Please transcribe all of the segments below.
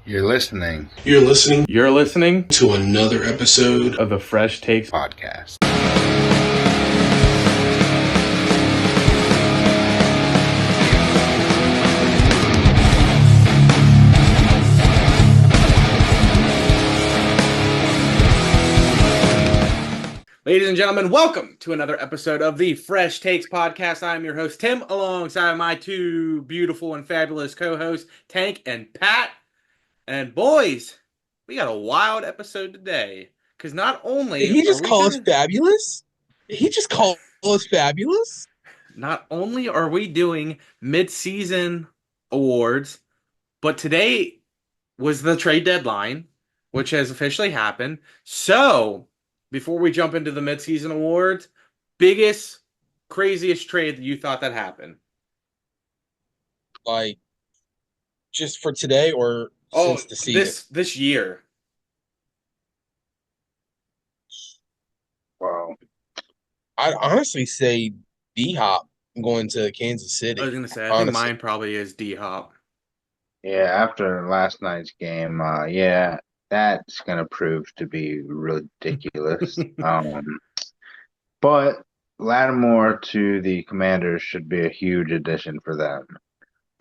You're listening. You're listening You're listening to another episode of the FreshTakes Podcast. Ladies and gentlemen, welcome to another episode of the FreshTakes Podcast. I'm your host, Tim, alongside my two beautiful and fabulous co-hosts, Tank and Pat. And boys, we got a wild episode today. Because not only Did he just call us gonna... fabulous? Did he just call us fabulous? Not only are we doing Midseason Awards, but today was the trade deadline, which has officially happened. So, before we jump into the Midseason Awards, biggest, craziest trade that you thought that happened? Like, just for today or since the season? This year. Wow. I'd honestly say D-Hop going to Kansas City. I was going to say, I think mine probably is D-Hop. Yeah, after last night's game, that's going to prove to be ridiculous. But Lattimore to the Commanders should be a huge addition for them.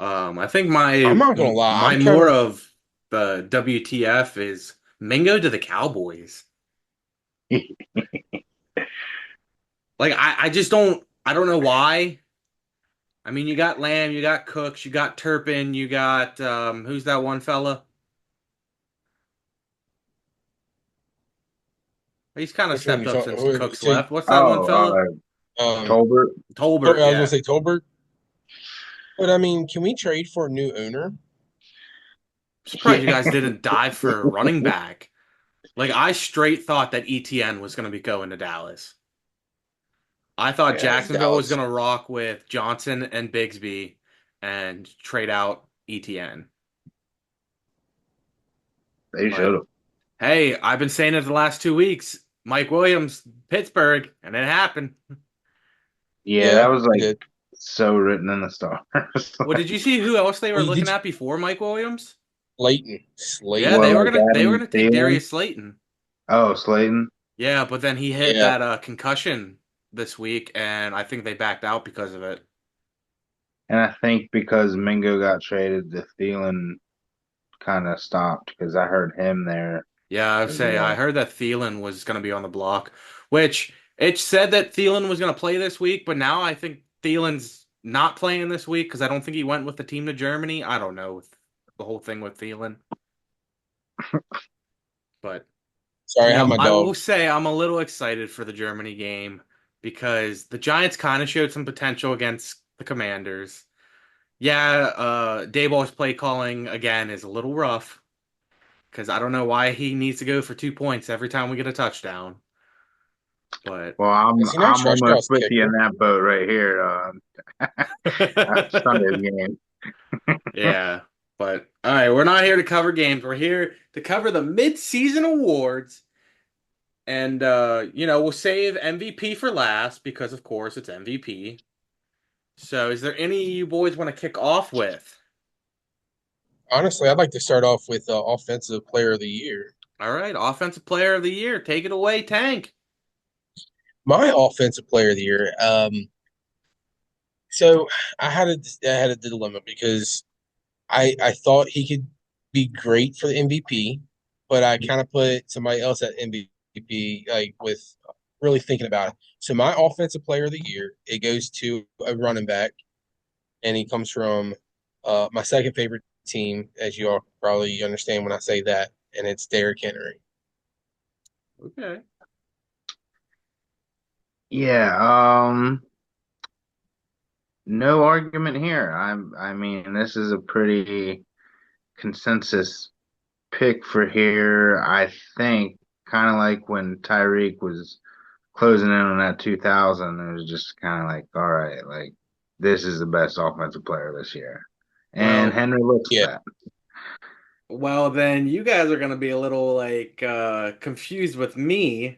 I think I'm not gonna lie. More of the WTF is Mingo to the Cowboys. Like I don't know why. I mean, you got Lamb, you got Cooks, you got Turpin, you got who's that one fella? He's kind of stepped up since Cooks left. What's that one fella? Tolbert. Tolbert. I was gonna say Tolbert. But I mean, can we trade for a new owner? I'm surprised you guys didn't dive for a running back. Like, I straight thought that ETN was going to be going to Dallas. I thought Jacksonville was going to rock with Johnson and Bigsby and trade out ETN. They should have. Hey, I've been saying it the last 2 weeks. Mike Williams, Pittsburgh, and it happened. Yeah, that was like so written in the stars. Well, did you see who else they were looking at before Mike Williams? Slayton. Yeah, they were gonna take Darius Slayton. Oh, Slayton. Yeah, but then he hit that concussion this week, and I think they backed out because of it. And I think because Mingo got traded, the Thielen kind of stopped because I heard him there. Yeah, I heard that Thielen was going to be on the block, which it said that Thielen was going to play this week, but now I think Thielen's not playing this week because I don't think he went with the team to Germany. I don't know the whole thing with Thielen. But sorry, I will say I'm a little excited for the Germany game because the Giants kind of showed some potential against the Commanders. Yeah, Dayball's play calling again is a little rough because I don't know why he needs to go for 2 points every time we get a touchdown. But I'm almost with you in that boat right here. Sunday's game. Yeah, but all right, we're not here to cover games. We're here to cover the Midseason Awards, and we'll save MVP for last because, of course, it's MVP. So, is there any you boys want to kick off with? Honestly, I'd like to start off with Offensive Player of the Year. All right, Offensive Player of the Year. Take it away, Tank. My Offensive Player of the Year. So I had a dilemma because I thought he could be great for the MVP, but I kind of put somebody else at MVP, like with really thinking about it. So my Offensive Player of the Year, it goes to a running back, and he comes from my second favorite team, as you all probably understand when I say that, and it's Derrick Henry. Okay. Yeah, no argument here. I mean, this is a pretty consensus pick for here. I think kind of like when Tyreek was closing in on that 2000, it was just kind of like, all right, like this is the best offensive player this year. And Henry looks that. Well, then you guys are going to be a little confused with me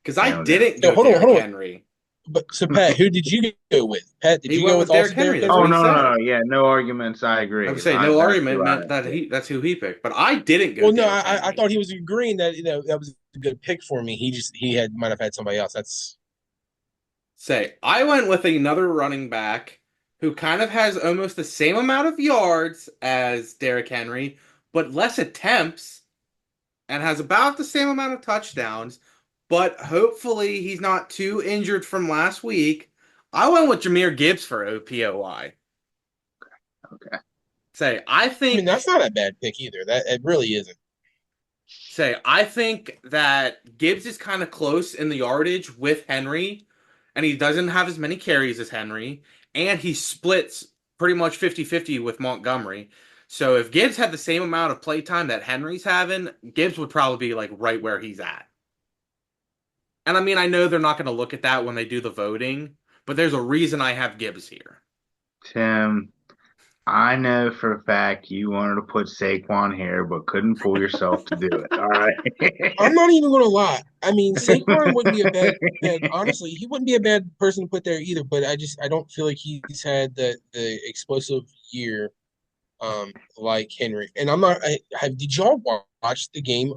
because I didn't go Derrick Henry. But so Pat, who did you go with? Pat, did He you went go with with Derrick also Henry. Derrick That's what Oh he Henry? no, no, said. no, yeah, no arguments. I I would agree. say no That's argument who I meant that did. that's who he picked. But I didn't go Well, no, Derrick I Henry. thought he was agreeing that that was a good pick for me. He had might have had somebody else. That's Say, I went with another running back who kind of has almost the same amount of yards as Derrick Henry, but less attempts and has about the same amount of touchdowns. But hopefully he's not too injured from last week. I went with Jahmyr Gibbs for OPOY. Okay. Say, I I mean that's think not a bad pick either. That it really isn't. I think that Gibbs is kind of close in the yardage with Henry, and he doesn't have as many carries as Henry, and he splits pretty much 50-50 with Montgomery. So if Gibbs had the same amount of play time that Henry's having, Gibbs would probably be like right where he's at. And I mean, I know they're not going to look at that when they do the voting, but there's a reason I have Gibbs here. Tim, I know for a fact you wanted to put Saquon here, but couldn't pull yourself to do it. All I'm right. not even gonna lie. I mean, Saquon wouldn't be a bad. Honestly, he wouldn't be a bad person to put there either. But I don't feel like he's had the explosive year like Henry. And I'm not. Did y'all watch the game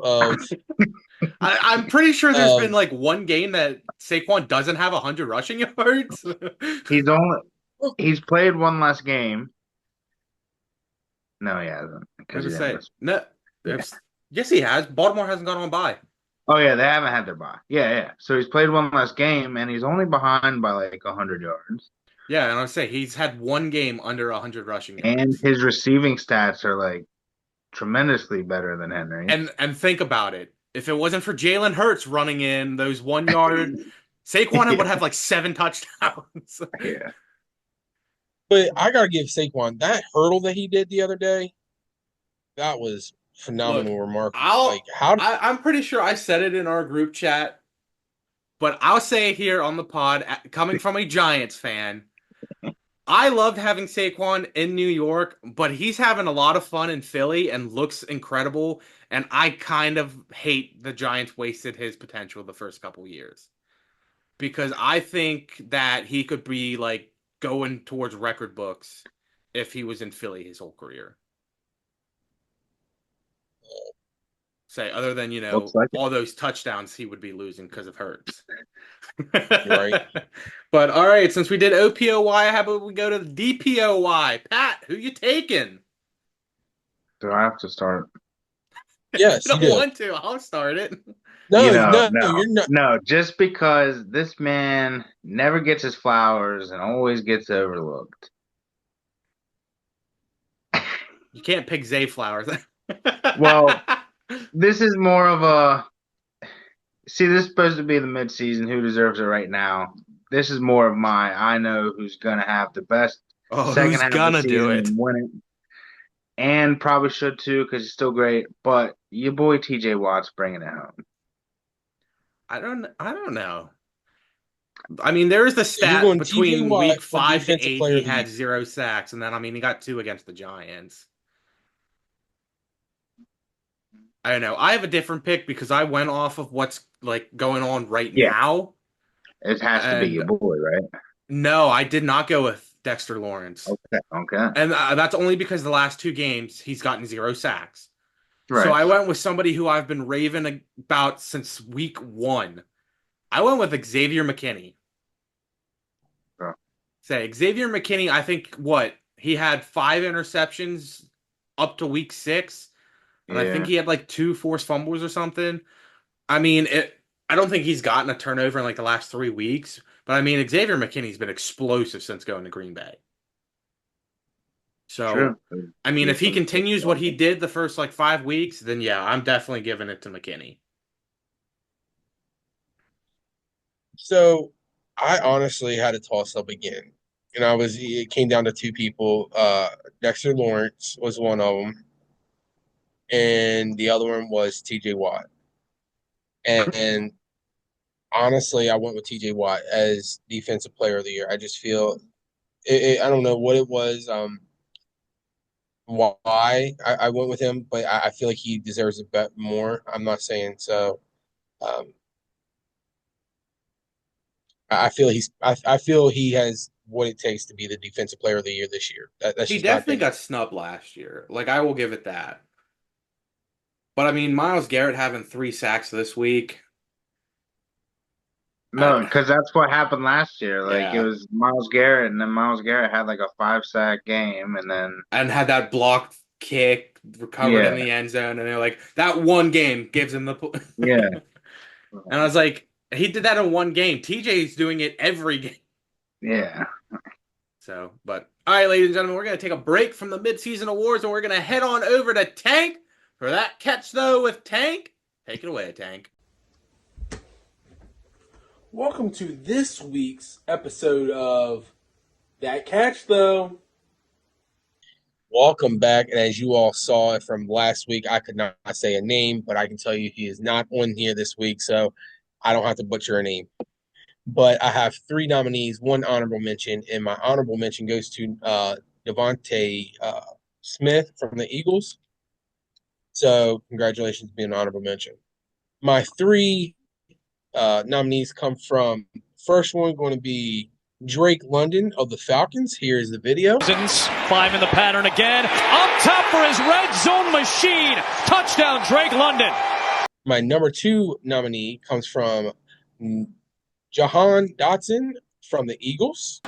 I'm pretty sure there's been of like one game that Saquon doesn't have 100 rushing yards. He's only he's played one less game. No, he hasn't I because he just didn't say miss. no. Yeah. Yes, he has. Baltimore hasn't gone on by. Oh yeah, they haven't had their bye. Yeah, yeah. So he's played one less game, and he's only behind by like 100 yards. Yeah, and I say he's had one game under 100 rushing And yards. his receiving stats are like tremendously better than Henry's. And think about it. If it wasn't for Jalen Hurts running in those 1 yard, Saquon Yeah, would have like 7 touchdowns. yeah. but I gotta give Saquon that hurdle that he did the other day. That was Look, phenomenal, remarkable. Like how I'm pretty sure I said it in our group chat, but I'll say it here on the pod, coming from a Giants fan. I loved having Saquon in New York, but he's having a lot of fun in Philly and looks incredible. And I kind of hate the Giants wasted his potential the first couple years because I think that he could be like going towards record books if he was in Philly his whole career. Say, other than, Looks like it. all those touchdowns he would be losing because of Hurts. you're right. But all right, since we did OPOY, how about we go to the DPOY? Pat, who you taking? Do I have to start? Yes, You you don't do. want to? I'll start it. You No, know, no, no, you're not. no. Just because this man never gets his flowers and always gets overlooked. You can't pick Zay Flowers. Well, this is more of a see. This is supposed to be the midseason. Who deserves it right now? This is more of my. I know who's gonna have the best Oh, second who's half of the gonna do season it? and win it, and probably should too because he's still great. But your boy T.J. Watt's bringing it home. I don't know. I mean, there is the So you're stat going TJ between Watt week for 5 to defensive 8, player he of the year. had 0 sacks, and then I mean he got 2 against the Giants. I don't know. I have a different pick because I went off of what's like going on right Yeah, now. it has to be your And boy, right? no, I did not go with Dexter Lawrence. Okay, okay, And that's only because the last 2 games he's gotten 0 sacks. So right. I went with somebody who I've been raving about since week 1. I went with Xavier McKinney. So, Say Xavier McKinney, I think what he had 5 interceptions up to week 6, and I think yeah, he had like 2 forced fumbles or something. I mean, I don't think he's gotten a turnover in like the last 3 weeks, but I mean, Xavier McKinney's been explosive since going to Green Bay. true. So, The I mean, if he defense looks continues what he awesome. did the first like 5 weeks, then yeah, I'm definitely giving it to McKinney. So I honestly had a toss up again. And it came down to two people. Dexter Lawrence was one of them, and the other one was TJ Watt. And honestly, I went with TJ Watt as defensive player of the year. I just feel I don't know what it was, why I went with him, but I feel like he deserves a bet more. I'm not saying so. Um, I feel I feel he has what it takes to be the defensive player of the year this year. That's He just my definitely opinion. got snubbed last year. Like I will give it that. But I mean, Miles Garrett having 3 sacks this week. No, I, because that's what happened last year. Like it yeah, was Miles Garrett, and then Miles Garrett had like a 5 sack game, and then and had that blocked kick recovered in yeah, the end zone, and they're like that one game gives him the. yeah, And I was like, he did that in one game. TJ's doing it every game. yeah. So, but all right, ladies and gentlemen, we're gonna take a break from the midseason awards, and we're gonna head on over to Tank for that catch though with Tank. Take it away, Tank. Welcome to this week's episode of That Catch, though. Welcome back. And as you all saw from last week, I could not say a name, but I can tell you he is not on here this week, so I don't have to butcher a name. But I have 3 nominees, one honorable mention, and my honorable mention goes to Devontae Smith from the Eagles. So congratulations, being an honorable mention. My 3 nominees come from first one going to be Drake London of the Falcons. Here's the video. Climbing the pattern again. Up top for his red zone machine. Touchdown, Drake London. My number 2 nominee comes from Jahan Dotson from the Eagles.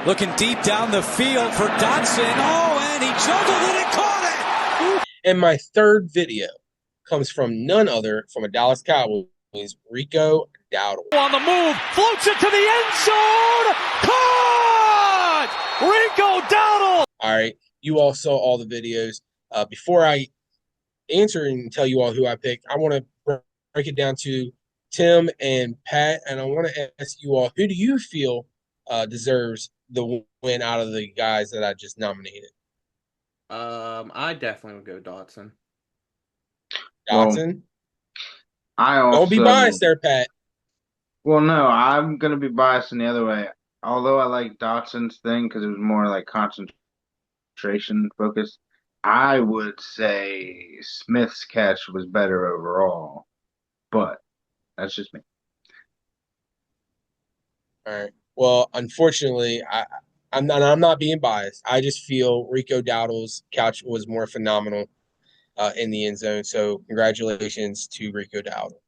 Looking deep down the field for Dotson. Oh, and he juggled it and caught it. And my third video comes from none other from a Dallas Cowboys, Rico Dowdle. On the move, floats it to the end zone. Caught! Rico Dowdle. All right, you all saw all the videos. Before I answer and tell you all who I picked, I want to break it down to Tim and Pat, and I want to ask you all, who do you feel deserves the win out of the guys that I just nominated? I definitely would go Dotson. Well, Dotson? I Don't be also biased there, Pat. well, no, I'm gonna be biased in the other way. Although I like Dotson's thing because it was more like concentration focused, I would say Smith's catch was better overall. But that's just me. All right. Well, unfortunately, I'm not being biased. I just feel Rico Dowdle's catch was more phenomenal in the end zone. So congratulations to Rico Dowdle.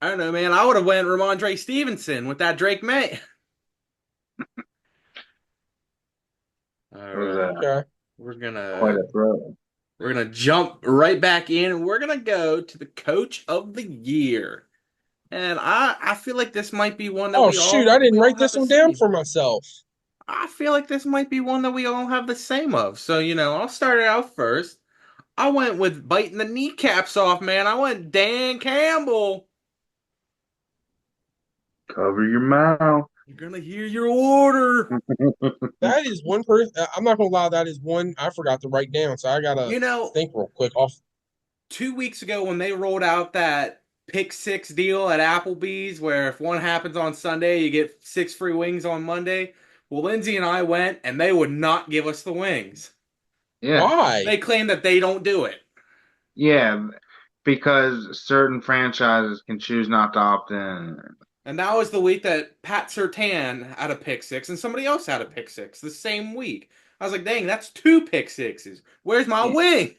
I don't know, man. I would have went Ramondre Stevenson with that Drake May. All It was right, Okay. we're quite gonna a throw. we're gonna jump right back in, and we're gonna go to the Coach of the Year. And I feel like this might be one that Oh shoot! I didn't we all write have this the one down same. for myself. I feel like this might be one that we all have the same of. So, I'll start it out first. I went with biting the kneecaps off, man. I went Dan Campbell. Cover your mouth. You're gonna hear your order. That is one person. I'm not gonna lie. That is one I forgot to write down. So I gotta You know, think real quick. Off. 2 weeks ago when they rolled out that pick six deal at Applebee's, where if one happens on Sunday, you get 6 free wings on Monday. Well, Lindsay and I went, and they would not give us the wings. Yeah, Why? They claim that they don't do it. yeah, because certain franchises can choose not to opt in. And that was the week that Pat Surtain had a pick six and somebody else had a pick six the same week. I was like, dang, that's 2 pick sixes. Where's my Yeah, wings?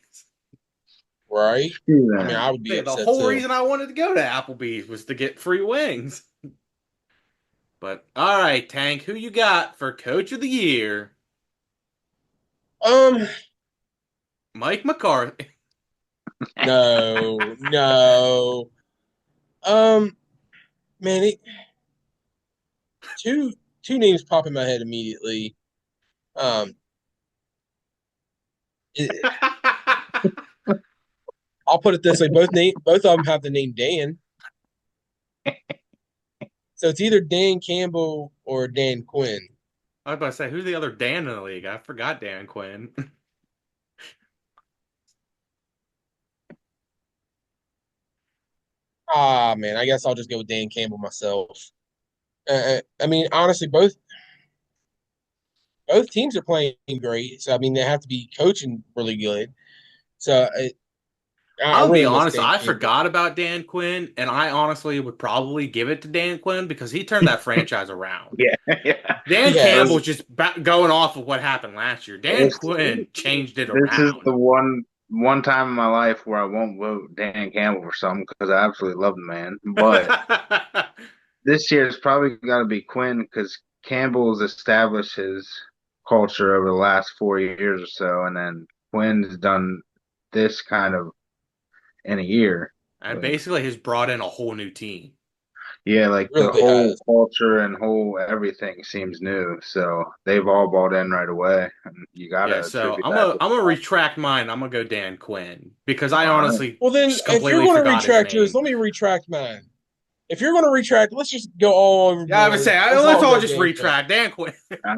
Right? screw I mean, that. I would be The upset whole too. reason I wanted to go to Applebee's was to get free wings. But all right, Tank, who you got for Coach of the Year? Um, Mike McCarthy. no, no. Um, man, two names pop in my head immediately. Um, it, I'll put it this way: both of them have the name Dan, so it's either Dan Campbell or Dan Quinn. I was about to say, who's the other Dan in the league? I forgot Dan Quinn. Ah, man, I guess I'll just go with Dan Campbell myself. I mean, honestly, both teams are playing great, so I mean they have to be coaching really good. So I I'll be really miss honest, Dan I Campbell. forgot about Dan Quinn, and I honestly would probably give it to Dan Quinn because he turned that franchise around. Yeah, yeah. Dan He has. Campbell's just going off of what happened last year. Dan It's, Quinn changed it this is around. the one time in my life where I won't vote Dan Campbell for something because I absolutely love the man. But this year it's probably got to be Quinn because Campbell's established his culture over the last 4 years or so, and then Quinn's done this kind of in a year. And basically has brought in a whole new team. Yeah, like the Really whole has. culture and whole everything seems new. So they've all bought in right away, and you gotta Yeah, so attribute I'm that gonna to I'm gonna retract mine. I'm gonna go Dan Quinn because I all right. honestly Well, then, just if you're completely going to forgot his retract yours, name. let me retract mine. If you're going to retract, let's just go all Yeah, I would overboard. say Let's let's all all go just Dan Quinn. retract Dan Quinn. Uh,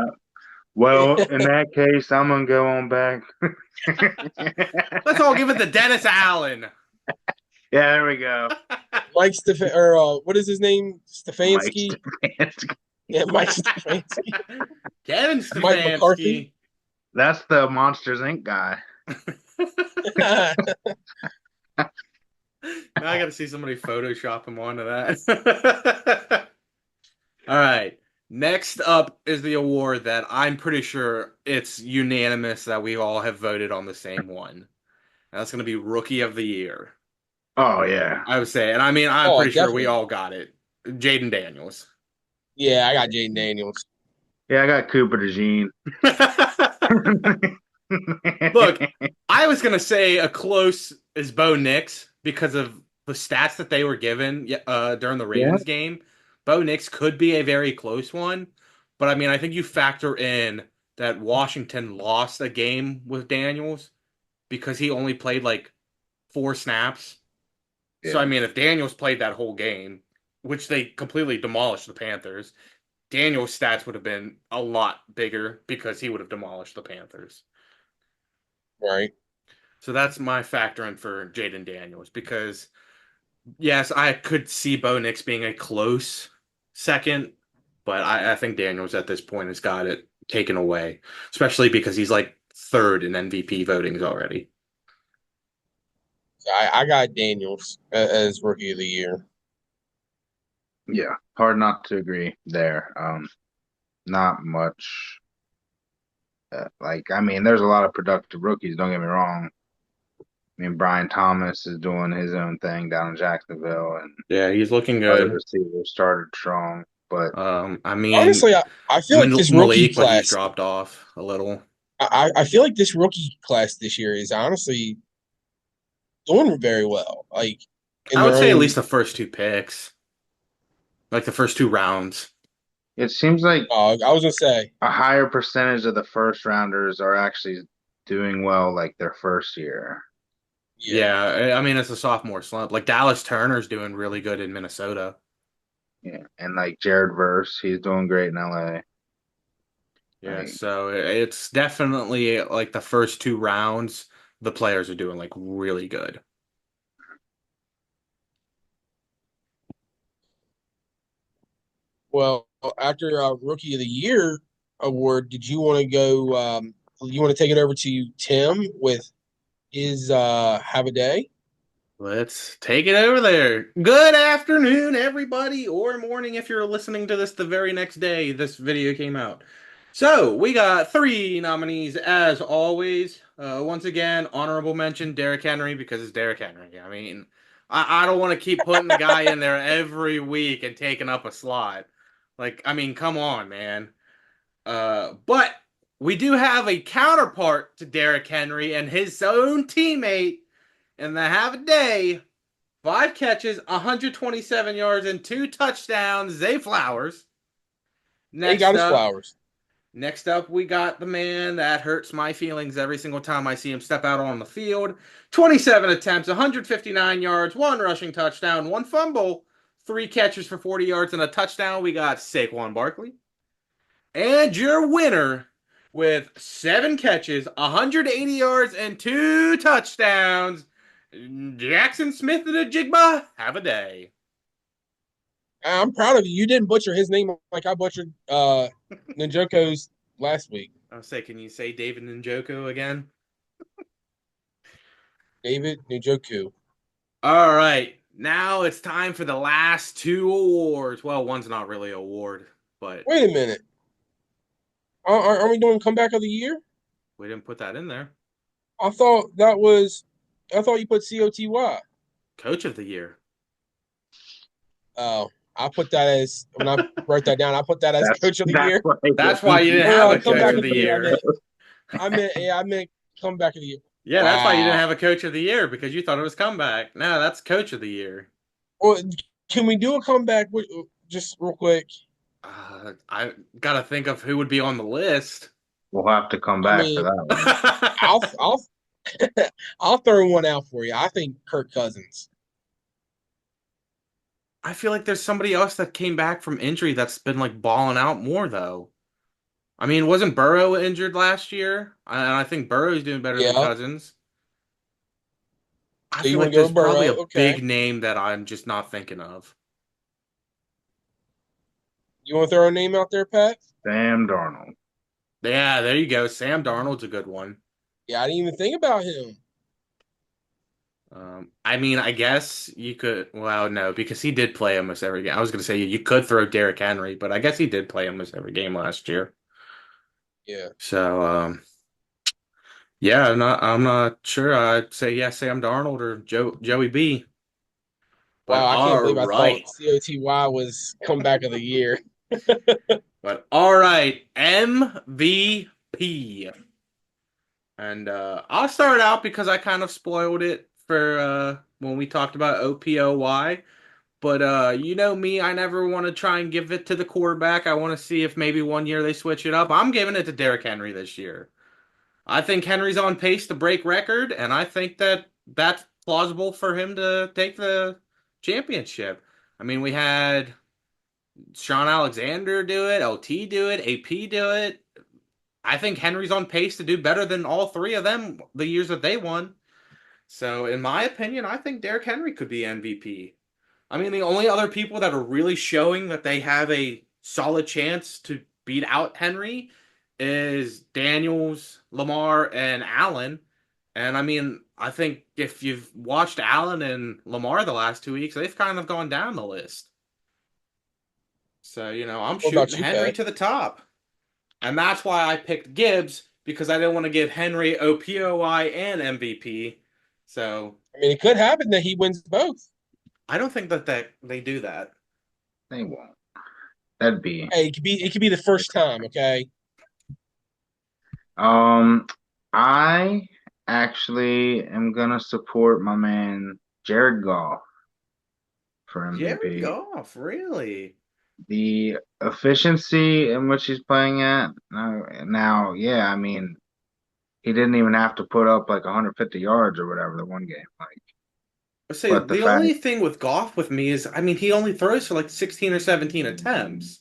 well, in that case, I'm gonna go on back. Let's all give it to Dennis Allen. Yeah, there we go. What is his name? Mike Stefanski? Stefanski. Yeah, Mike Stefanski. Kevin Mike McCarthy. Stefanski. That's the Monsters Inc. guy. Now I got to see somebody Photoshop him onto that. All right. Next up is the award that I'm pretty sure it's unanimous that we all have voted on the same one. And that's going to be Rookie of the Year. Oh yeah, I would say, and I mean, I'm Oh, pretty sure we definitely. all got it. Jaden Daniels. Yeah, I got Jaden Daniels. yeah. I got Cooper DeJean. Look, I was gonna say a close is Bo Nix because of the stats that they were given during the Yeah, Ravens game. Bo Nix could be a very close one, but I mean, I think you factor in that Washington lost a game with Daniels because he only played like 4 snaps. So I yeah. mean, if Daniels played that whole game, which they completely demolished the Panthers, Daniels' stats would have been a lot bigger because he would have demolished the Panthers. Right. So that's my factor in for Jaden Daniels because yes, I could see Bo Nix being a close second, but I think Daniels at this point has got it taken away, especially because he's like third in MVP votings already. So I got Daniels as Rookie of the Year. Yeah, hard not to agree there. Not much. Like, I mean, there's a lot of productive rookies. Don't get me wrong. I mean, Brian Thomas is doing his own thing down in Jacksonville, and Yeah, he's looking other good. receivers started strong. But I mean, Honestly, I feel like this rookie Malik, but he's class. dropped off a little. I feel like this rookie class this year is honestly doing very well. Like in I would their say at own. least the first 2 picks, like the first 2 rounds. it seems like I was gonna say, a higher percentage of the first rounders are actually doing well, like their first year. yeah. Yeah, I mean it's a sophomore slump. Like Dallas Turner's doing really good in Minnesota. Yeah, and like Jared Verse, he's doing great in LA. Yeah, Like, so it's definitely like the first 2 rounds, the players are doing like really good. Well, after Rookie of the Year award, did you want to go? You want to take it over to Tim with his Have a Day? Let's take it over there. Good afternoon, everybody, or morning if you're listening to this the very next day this video came out. So, we got 3 nominees as always. Once again, honorable mention Derrick Henry because it's Derrick Henry. I mean, I don't want to keep putting the guy in there every week and taking up a slot. Like, I mean, come on, man. But we do have a counterpart to Derrick Henry and his own teammate in the Have a Day. 5 catches, 127 yards, and 2 touchdowns. Zay Flowers. He got Next his up, flowers. next up, we got the man that hurts my feelings every single time I see him step out on the field. 27 attempts, 159 yards, 1 rushing touchdown, 1 fumble, 3 catches for 40 yards and a touchdown. We got Saquon Barkley. And your winner with 7 catches, 180 yards, and 2 touchdowns, Jackson Smith and a Jigba. Have a day. I'm proud of you. You didn't butcher his name like I butchered Njoku's last week. I'll say, can you say David Njoku again? David Njoku. All right. Now it's time for the last two awards. Well, one's not really an award, but Wait a minute. Are we doing comeback of the year? we didn't put that in there. I thought that was. I thought you put COTY. Coach of the year. Oh, I put that as when I wrote that down. I put that as That's coach of the that's year. why he That's why you didn't Or have a coach comeback of of the the year. year. I meant comeback of the year. Yeah, that's why you didn't Wow. have a coach of the year because you thought it was comeback. No, that's coach of the year. Well, can we do a comeback just real quick? I gotta think of who would be on the list. We'll have to come I back for mean, that one. I'll I'll throw one out for you. I think Kirk Cousins. I feel like there's somebody else that came back from injury that's been like balling out more though. I mean, wasn't Burrow injured last year? And I think Burrow's doing better than Yeah. Cousins. I So you feel want like to go there's with probably Burrow? a Okay. big name that I'm just not thinking of. You want to throw a name out there, Pat? Sam Darnold. Yeah, there you go. Sam Darnold's a good one. Yeah, I didn't even think about him. I mean, I guess you could. Well, no, because he did play almost every game. I was going to say you could throw Derrick Henry, but I guess he did play almost every game last year. Yeah. So, yeah, I'm not sure. I'd say yeah, Sam Darnold or Joey B. But Wow, I can't all believe I thought right, COTY was comeback of the year. but all right, MVP. And I'll start out because I kind of spoiled it for when we talked about OPOY. But you know me, I never want to try and give it to the quarterback. I want to see if maybe one year they switch it up. I'm giving it to Derrick Henry this year. I think Henry's on pace to break record, and I think that that's plausible for him to take the championship. I mean, we had Sean Alexander do it, LT do it, AP do it. I think Henry's on pace to do better than all three of them the years that they won. So, in my opinion, I think Derrick Henry could be MVP. I mean, the only other people that are really showing that they have a solid chance to beat out Henry is Daniels, Lamar, and Allen. And I mean, I think if you've watched Allen and Lamar the last 2 weeks, they've kind of gone down the list. So, I'm What shooting about you, Henry Pat? to the top. And that's why I picked Gibbs because I didn't want to give Henry OPOY and MVP. So I mean, it could happen that he wins both. I don't think that they do that. They won't. That'd be. Hey, it could be the first time, okay? Um, I actually am gonna support my man Jared Goff for Jared MVP. Goff, really? The efficiency in which he's playing at now, yeah, I mean, he didn't even have to put up like 150 yards or whatever the one game. Like, I say but the the fact, only thing with Goff with me is, I mean, he only throws for like 16 or 17 attempts.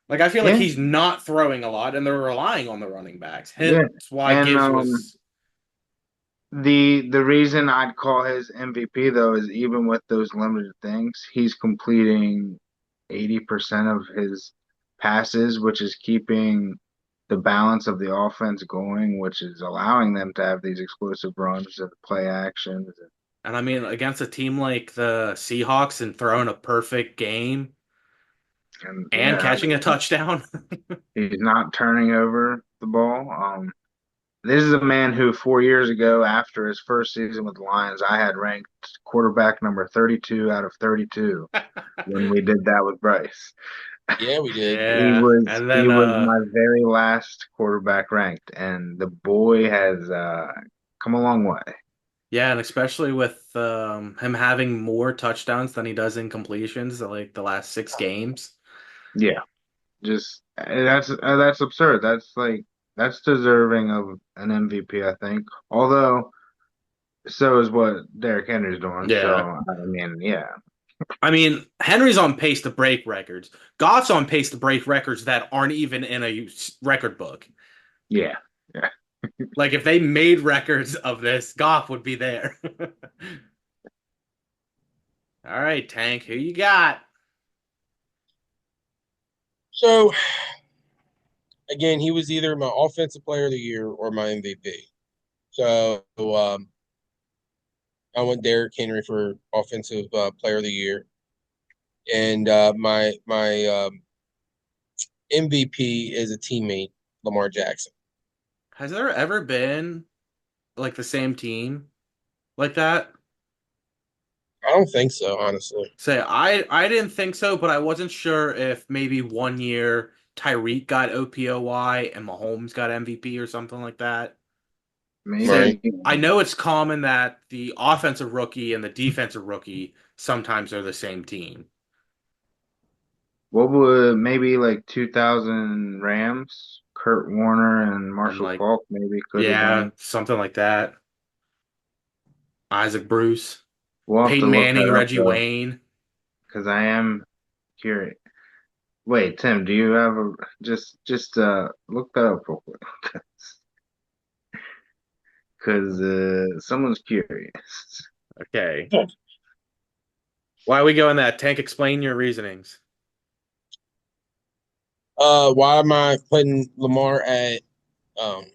Like, I feel like yeah, he's not throwing a lot, and they're relying on the running backs. yeah, Hence why and Gibbs was. the reason I'd call his MVP though is even with those limited things, he's completing 80% of his passes, which is keeping the balance of the offense going, which is allowing them to have these explosive runs and play actions. And I mean, against a team like the Seahawks and throwing a perfect game And and yeah, I catching a mean, touchdown. he's not turning over the ball. This is a man who 4 years ago, after his first season with the Lions, I had ranked quarterback number 32 out of 32 when we did that with Bryce. Yeah, we did. He Yeah. was And he then was my very last quarterback ranked, and the boy has come a long way. yeah, and especially with him having more touchdowns than he does incompletions, like the last 6 games. Yeah, just that's absurd. That's like that's deserving of an MVP, I think. Although so is what Derrick Henry's doing. So Yeah. I mean, yeah, I mean, Henry's on pace to break records. Goff's on pace to break records that aren't even in a record book. yeah, yeah. Like if they made records of this, Goff would be there. All right, Tank, who you got? So again, he was either my offensive player of the year or my MVP. So I went Derrick Henry for offensive player of the year, and my MVP is a teammate, Lamar Jackson. Has there ever been like the same team like that? I don't think so, honestly. Say, I didn't think so, but I wasn't sure if maybe one year Tyreek got OPOY and Mahomes got MVP or something like that. Say, Right. Maybe. I know it's common that the offensive rookie and the defensive rookie sometimes are the same team. What would maybe like 2000 Rams? Kurt Warner and And Marshall like, Faulk maybe could have yeah, been. something like that. Isaac Bruce, We'll have to Peyton look Manning, that up Reggie though, Wayne. because I am curious. Wait, Tim, do you have a just look that up real quick? Because someone's curious. Okay. Why are we going that? Tank, explain your reasonings. Why am I putting Lamar at um,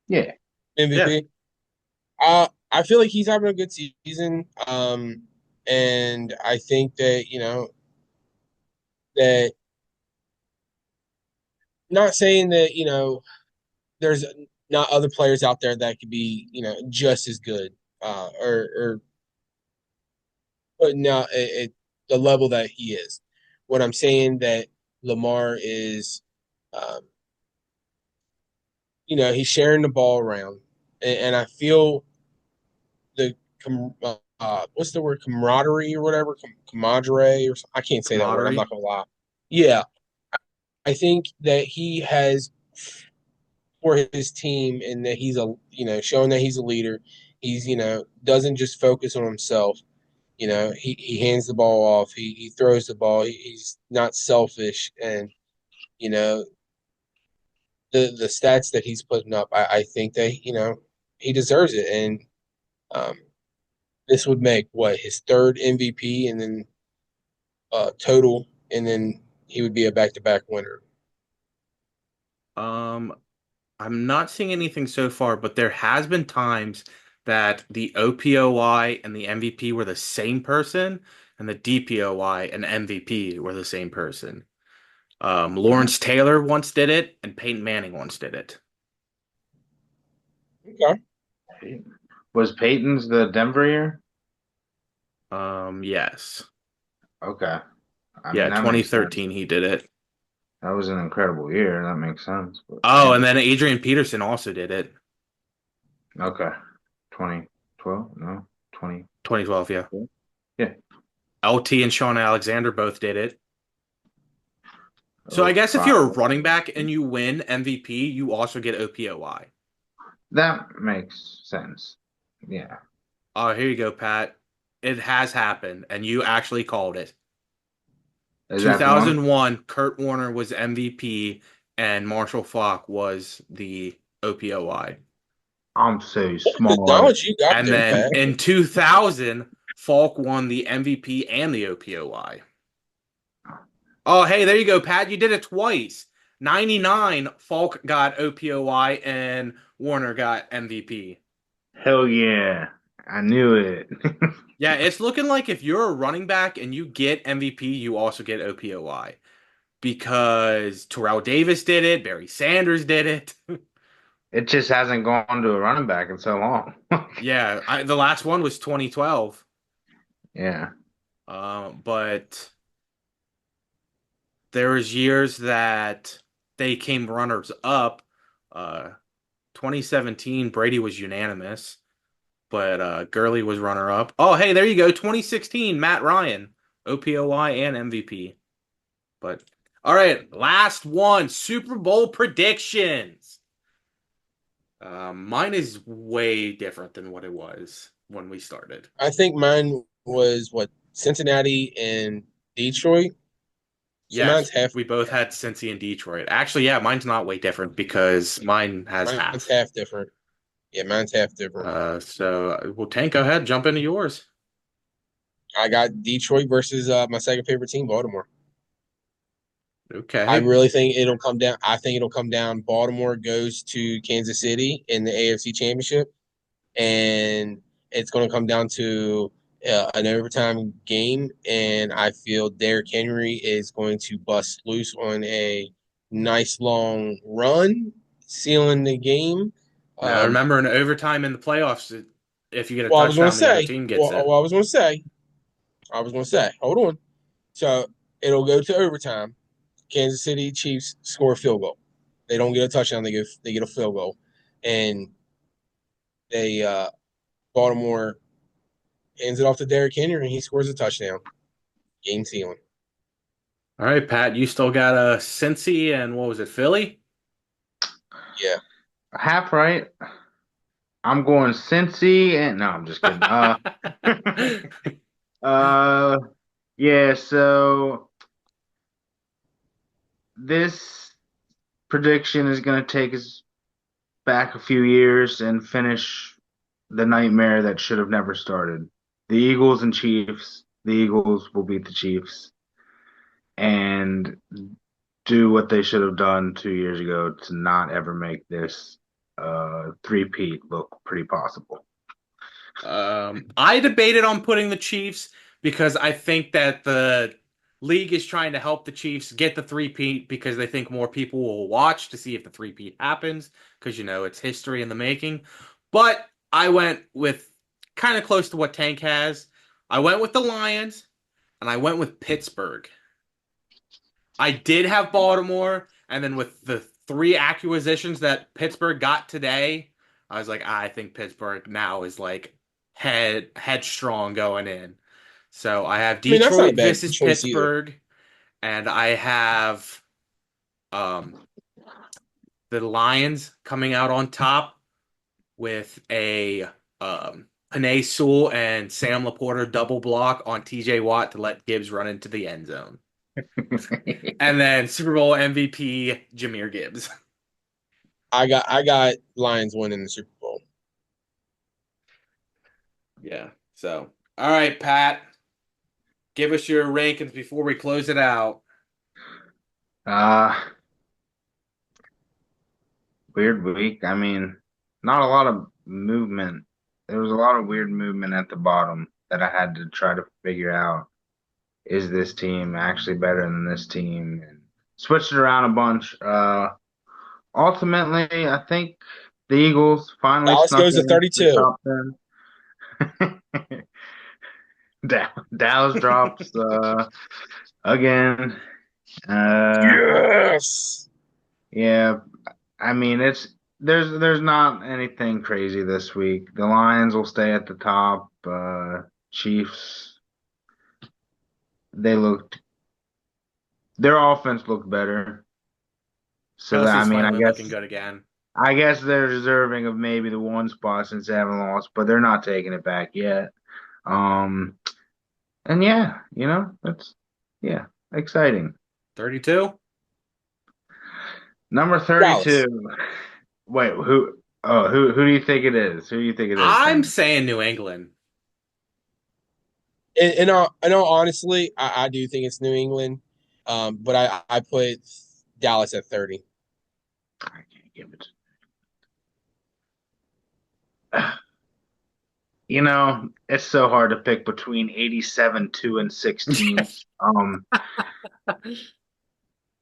Yeah, Yeah. MVP? I feel like he's having a good season. And I think that, that not saying that, there's not other players out there that could be, just as good, or but not at the level that he is. What I'm saying that Lamar is, um, he's sharing the ball around, and I feel the what's the word, camaraderie or whatever, camaraderie or something. I can't say that word. I'm Camaraderie. not gonna lie. Yeah, I think that he has for his team, and that he's a showing that he's a leader. He's doesn't just focus on himself. He hands the ball off. He throws the ball. He's not selfish, and you know the stats that he's putting up. I think that he deserves it, and um, this would make what his third MVP, and then total, and then he would be a back-to-back winner. Um, I'm not seeing anything so far, but there has been times that the OPOY and the MVP were the same person, and the DPOY and MVP were the same person. Lawrence Taylor once did it, and Peyton Manning once did it. Okay. was Peyton's the Denver year? Yes. Okay, I mean Yeah, that makes sense. 2013 he did it. That was an incredible year. That makes sense. But Oh, yeah, and then Adrian Peterson also did it. okay, 2012? No, 20. 2012, yeah. Yeah. LT and Sean Alexander both did it. So I Oh, guess if five. you're a running back and you win MVP, you also get OPOY. That makes sense. Yeah. Oh, here you go, Pat. It has happened, and you actually called it. Is that the one? 2001, Kurt Warner was MVP, and Marshall Faulk was the OPOY. I'm so What good smart. knowledge you got And there, then Pat? in 2000, Faulk won the MVP and the OPOY. Oh, hey, there you go, Pat. You did it twice. 99, Faulk got OPOY, and Warner got MVP. Hell yeah. I knew it. Yeah, it's looking like if you're a running back and you get MVP, you also get OPOY. Because Terrell Davis did it, Barry Sanders did it. It just hasn't gone to a running back in so long. Yeah, the last one was 2012. Yeah. But there was years that they came runners up. Uh, 2017, Brady was unanimous, but Gurley was runner up. Oh, hey, there you go. 2016, Matt Ryan, OPOY and MVP. But all right, last one, Super Bowl predictions. Mine is way different than what it was when we started. I think mine was what, Cincinnati and Detroit. So Yes, mine's half. we both had Cincy and Detroit. Actually, yeah, mine's not way different because mine has Mine's half. half different. Yeah, mine's half different. Well, Tank, go ahead, jump into yours. I got Detroit versus my second favorite team, Baltimore. I Okay. really think it'll come down. I think it'll come down. Baltimore goes to Kansas City in the AFC Championship, and It's going to come down to an overtime game, and I feel Derrick Henry is going to bust loose on a nice long run, sealing the game. Now, Um, remember, in overtime in the playoffs, if you get a well, I was going to touchdown, the other say, team gets it. I was going to say, hold on. So it'll go to overtime. Kansas City Chiefs score a field goal. They don't get a touchdown; they get a field goal, and they Baltimore hands it off to Derrick Henry, and he scores a touchdown. Game sealing. All right, Pat, you still got a Cincy and what was it, Philly? Yeah, Half right. I'm going Cincy, and no, I'm just kidding. Uh, yeah. So this prediction is going to take us back a few years and finish the nightmare that should have never started. The Eagles and Chiefs. The Eagles will beat the Chiefs and do what they should have done 2 years ago to not ever make this three-peat look pretty possible. I debated on putting the Chiefs because I think that the league is trying to help the Chiefs get the three-peat because they think more people will watch to see if the three-peat happens because, it's history in the making. But I went with kind of close to what Tank has. I went with the Lions and I went with Pittsburgh. I did have Baltimore, and then with the three acquisitions that Pittsburgh got today, I was like, I think Pittsburgh now is like headstrong going in. So I have I mean that's not a Detroit bad versus choice either. Pittsburgh, and I have um, the Lions coming out on top with a Panay Sewell and Sam Laporta double block on TJ Watt to let Gibbs run into the end zone. And then Super Bowl MVP Jahmyr Gibbs. I got Lions winning the Super Bowl. Yeah. So, all right, Pat, give us your rankings before we close it out. Uh, Weird week. I mean, not a lot of movement. There was a lot of weird movement at the bottom that I had to try to figure out. Is this team actually better than this team? And switched it around a bunch. Ultimately, I think the Eagles finally Dallas snuck goes to in the 32. top 10. Dallas drops again. Uh, Yes. yeah, I mean there's not anything crazy this week. The Lions will stay at the top. Chiefs, they looked their offense looked better. So that I Kelsey's mean, finally looking good again. I guess they're deserving of maybe the one spot since they haven't lost, but they're not taking it back yet. Um, and yeah, that's yeah, exciting. 32? Number Dallas. 32. Wait, who? Oh, who do you think it is? Who do you think it is, I'm Tank? saying New England. And honestly, I do think it's New England. But I put Dallas at 30. I can't give it. It's so hard to pick between 87, 2, and 16. Um,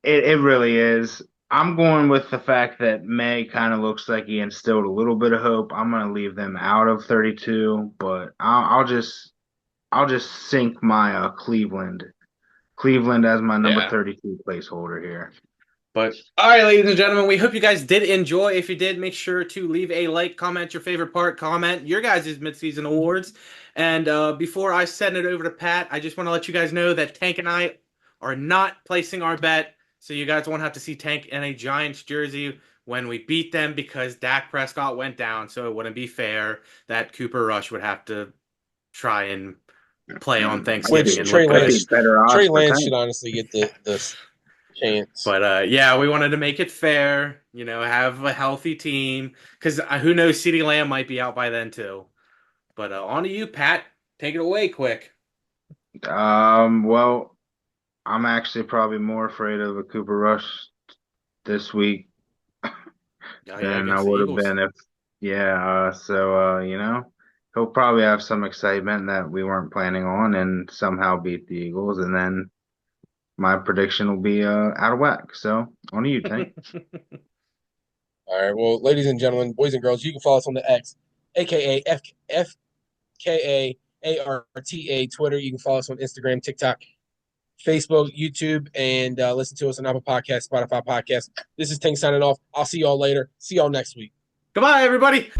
it really is. I'm going with the fact that May kind of looks like he instilled a little bit of hope. I'm going to leave them out of 32, but I'll just sink my Cleveland as my number Yeah. 32 placeholder here. But all right, ladies and gentlemen, we hope you guys did enjoy. If you did, make sure to leave a like, comment your favorite part, comment your guys' midseason awards. And before I send it over to Pat, I just want to let you guys know that Tank and I are not placing our bet. So you guys won't have to see Tank in a Giants jersey when we beat them because Dak Prescott went down. So it wouldn't be fair that Cooper Rush would have to try and play on Thanksgiving Which and look Might good. be better odds Trey for Lance Tank. should honestly get the chance. But yeah, we wanted to make it fair, have a healthy team because who knows, CeeDee Lamb might be out by then too. But on to you, Pat. Take it away quick. Well, I'm actually probably more afraid of a Cooper Rush this week Oh yeah, than I against the would have Eagles. been if, yeah. So, he'll probably have some excitement that we weren't planning on and somehow beat the Eagles, and then my prediction will be out of whack. So on to you, Tank. All right. Well, ladies and gentlemen, boys and girls, you can follow us on the X, aka FKAARTA Twitter. You can follow us on Instagram, TikTok, Facebook, YouTube, and listen to us on Apple Podcasts, Spotify Podcasts. This is Tank signing off. I'll see y'all later. See y'all next week. Goodbye, everybody.